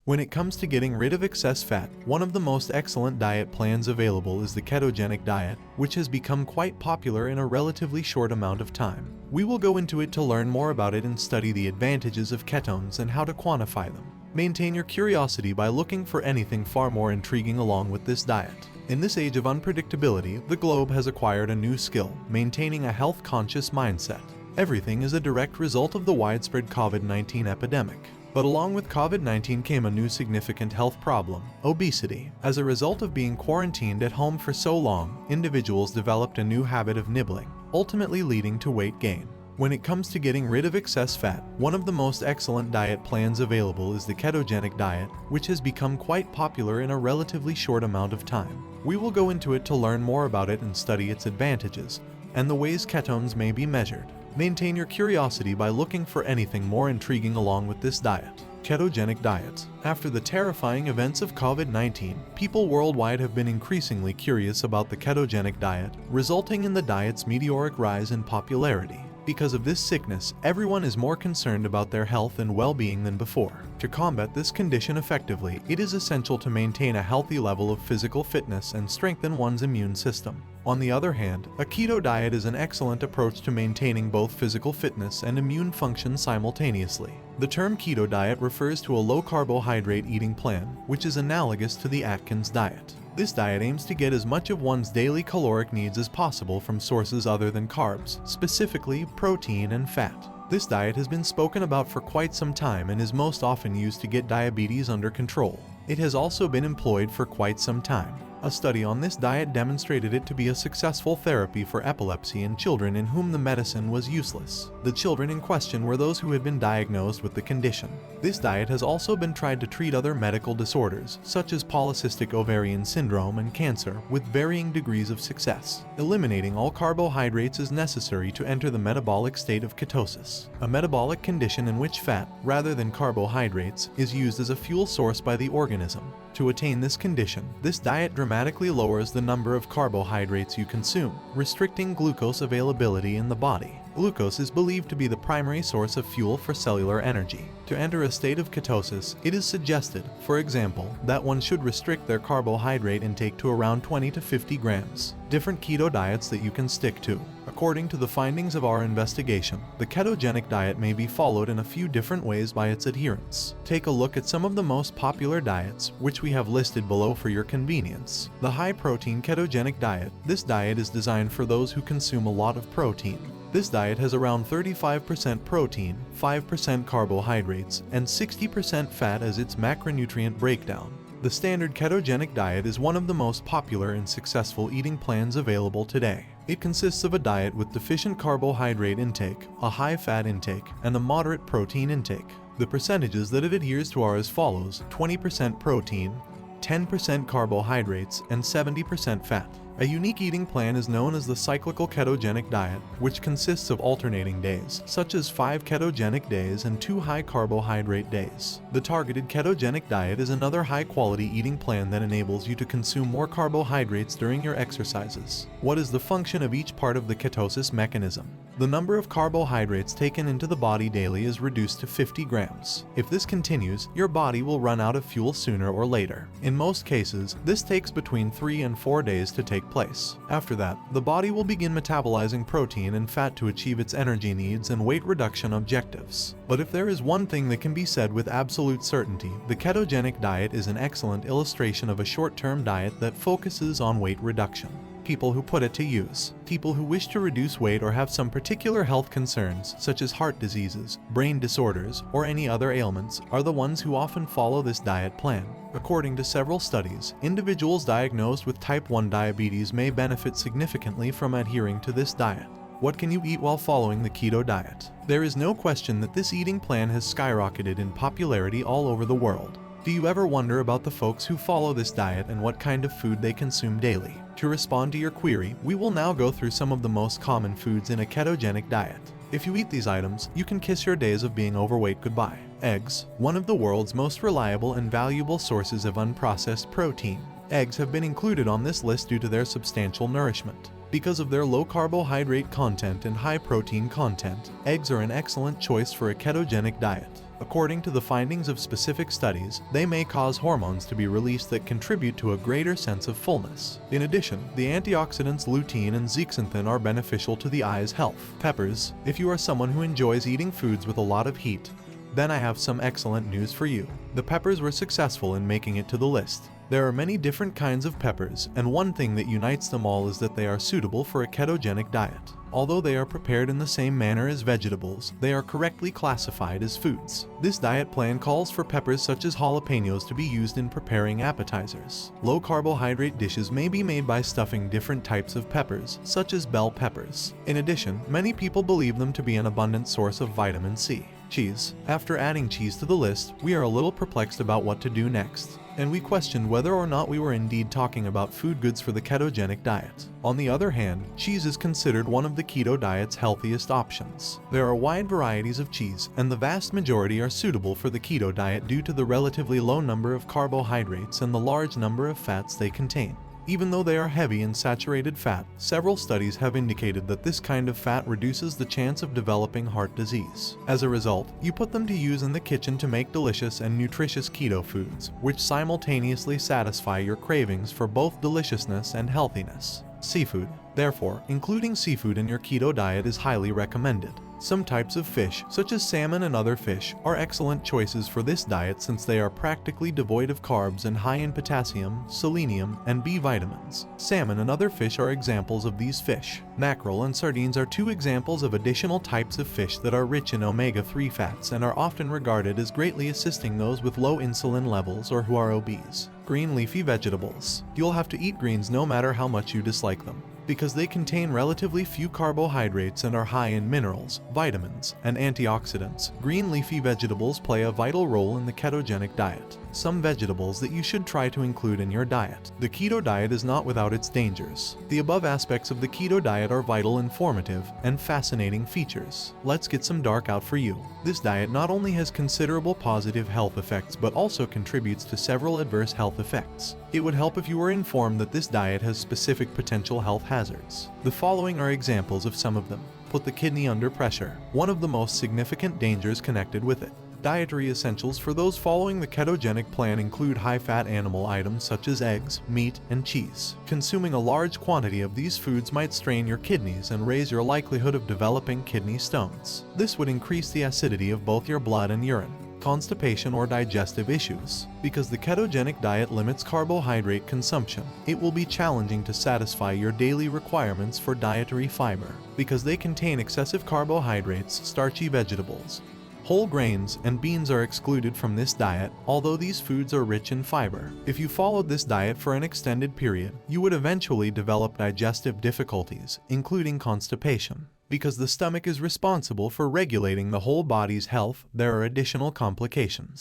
When it comes to getting rid of excess fat, one of the most excellent diet plans available is the ketogenic diet, which has become quite popular in a relatively short amount of time. We will go into it to learn more about it and study the advantages of ketones and how to quantify them. Maintain your curiosity by looking for anything far more intriguing along with this diet. In this age of unpredictability, the globe has acquired a new skill: maintaining a health-conscious mindset. Everything is a direct result of the widespread COVID-19 epidemic. But along with COVID-19 came a new significant health problem: obesity. As a result of being quarantined at home for so long, individuals developed a new habit of nibbling, ultimately leading to weight gain. When it comes to getting rid of excess fat, one of the most excellent diet plans available is the ketogenic diet, which has become quite popular in a relatively short amount of time. We will go into it to learn more about it and study its advantages, and the ways ketones may be measured. Maintain your curiosity by looking for anything more intriguing along with this diet. Ketogenic diets. After the terrifying events of COVID-19, people worldwide have been increasingly curious about the ketogenic diet, resulting in the diet's meteoric rise in popularity. Because of this sickness, everyone is more concerned about their health and well-being than before. To combat this condition effectively, it is essential to maintain a healthy level of physical fitness and strengthen one's immune system. On the other hand, a keto diet is an excellent approach to maintaining both physical fitness and immune function simultaneously. The term keto diet refers to a low-carbohydrate eating plan, which is analogous to the Atkins diet. This diet aims to get as much of one's daily caloric needs as possible from sources other than carbs, specifically protein and fat. This diet has been spoken about for quite some time and is most often used to get diabetes under control. It has also been employed for quite some time. A study on this diet demonstrated it to be a successful therapy for epilepsy in children in whom the medicine was useless. The children in question were those who had been diagnosed with the condition. This diet has also been tried to treat other medical disorders, such as polycystic ovarian syndrome and cancer, with varying degrees of success. Eliminating all carbohydrates is necessary to enter the metabolic state of ketosis, a metabolic condition in which fat, rather than carbohydrates, is used as a fuel source by the organism. To attain this condition, this diet dramatically lowers the number of carbohydrates you consume, restricting glucose availability in the body. Glucose is believed to be the primary source of fuel for cellular energy. To enter a state of ketosis, it is suggested, for example, that one should restrict their carbohydrate intake to around 20 to 50 grams. Different keto diets that you can stick to. According to the findings of our investigation, the ketogenic diet may be followed in a few different ways by its adherents. Take a look at some of the most popular diets, which we have listed below for your convenience. The high-protein ketogenic diet. This diet is designed for those who consume a lot of protein. This diet has around 35% protein, 5% carbohydrates, and 60% fat as its macronutrient breakdown. The standard ketogenic diet is one of the most popular and successful eating plans available today. It consists of a diet with deficient carbohydrate intake, a high fat intake, and a moderate protein intake. The percentages that it adheres to are as follows: 20% protein, 10% carbohydrates, and 70% fat. A unique eating plan is known as the cyclical ketogenic diet, which consists of alternating days, such as 5 ketogenic days and 2 high-carbohydrate days. The targeted ketogenic diet is another high-quality eating plan that enables you to consume more carbohydrates during your exercises. What is the function of each part of the ketosis mechanism? The number of carbohydrates taken into the body daily is reduced to 50 grams. If this continues, your body will run out of fuel sooner or later. In most cases, this takes between 3 and 4 days to take place. After that, the body will begin metabolizing protein and fat to achieve its energy needs and weight reduction objectives. But if there is one thing that can be said with absolute certainty, the ketogenic diet is an excellent illustration of a short-term diet that focuses on weight reduction. People who put it to use. People who wish to reduce weight or have some particular health concerns, such as heart diseases, brain disorders, or any other ailments, are the ones who often follow this diet plan. According to several studies, individuals diagnosed with type 1 diabetes may benefit significantly from adhering to this diet. What can you eat while following the keto diet? There is no question that this eating plan has skyrocketed in popularity all over the world. Do you ever wonder about the folks who follow this diet and what kind of food they consume daily? To respond to your query, we will now go through some of the most common foods in a ketogenic diet. If you eat these items, you can kiss your days of being overweight goodbye. Eggs, one of the world's most reliable and valuable sources of unprocessed protein. Eggs have been included on this list due to their substantial nourishment. Because of their low carbohydrate content and high protein content, eggs are an excellent choice for a ketogenic diet. According to the findings of specific studies, they may cause hormones to be released that contribute to a greater sense of fullness. In addition, the antioxidants lutein and zeaxanthin are beneficial to the eye's health. Peppers. If you are someone who enjoys eating foods with a lot of heat, then I have some excellent news for you. The peppers were successful in making it to the list. There are many different kinds of peppers, and one thing that unites them all is that they are suitable for a ketogenic diet. Although they are prepared in the same manner as vegetables, they are correctly classified as foods. This diet plan calls for peppers such as jalapenos to be used in preparing appetizers. Low-carbohydrate dishes may be made by stuffing different types of peppers, such as bell peppers. In addition, many people believe them to be an abundant source of vitamin C. Cheese. After adding cheese to the list, we are a little perplexed about what to do next, and we questioned whether or not we were indeed talking about food goods for the ketogenic diet. On the other hand, cheese is considered one of the keto diet's healthiest options. There are wide varieties of cheese, and the vast majority are suitable for the keto diet due to the relatively low number of carbohydrates and the large number of fats they contain. Even though they are heavy in saturated fat, several studies have indicated that this kind of fat reduces the chance of developing heart disease. As a result, you put them to use in the kitchen to make delicious and nutritious keto foods, which simultaneously satisfy your cravings for both deliciousness and healthiness. Seafood. Therefore, including seafood in your keto diet is highly recommended. Some types of fish, such as salmon and other fish, are excellent choices for this diet since they are practically devoid of carbs and high in potassium, selenium, and B vitamins. Salmon and other fish are examples of these fish. Mackerel and sardines are two examples of additional types of fish that are rich in omega-3 fats and are often regarded as greatly assisting those with low insulin levels or who are obese. Green leafy vegetables. You'll have to eat greens no matter how much you dislike them, because they contain relatively few carbohydrates and are high in minerals, vitamins, and antioxidants. Green leafy vegetables play a vital role in the ketogenic diet. Some vegetables that you should try to include in your diet. The keto diet is not without its dangers. The above aspects of the keto diet are vital, informative, and fascinating features. Let's get some dark out for you. This diet not only has considerable positive health effects but also contributes to several adverse health effects. It would help if you were informed that this diet has specific potential health hazards. The following are examples of some of them. Put the kidney under pressure. One of the most significant dangers connected with it. Dietary essentials for those following the ketogenic plan include high-fat animal items such as eggs, meat, and cheese. Consuming a large quantity of these foods might strain your kidneys and raise your likelihood of developing kidney stones. This would increase the acidity of both your blood and urine. Constipation or digestive issues. Because the ketogenic diet limits carbohydrate consumption, it will be challenging to satisfy your daily requirements for dietary fiber, because they contain excessive carbohydrates, starchy vegetables. Whole grains and beans are excluded from this diet, although these foods are rich in fiber. If you followed this diet for an extended period, you would eventually develop digestive difficulties, including constipation. Because the stomach is responsible for regulating the whole body's health, there are additional complications.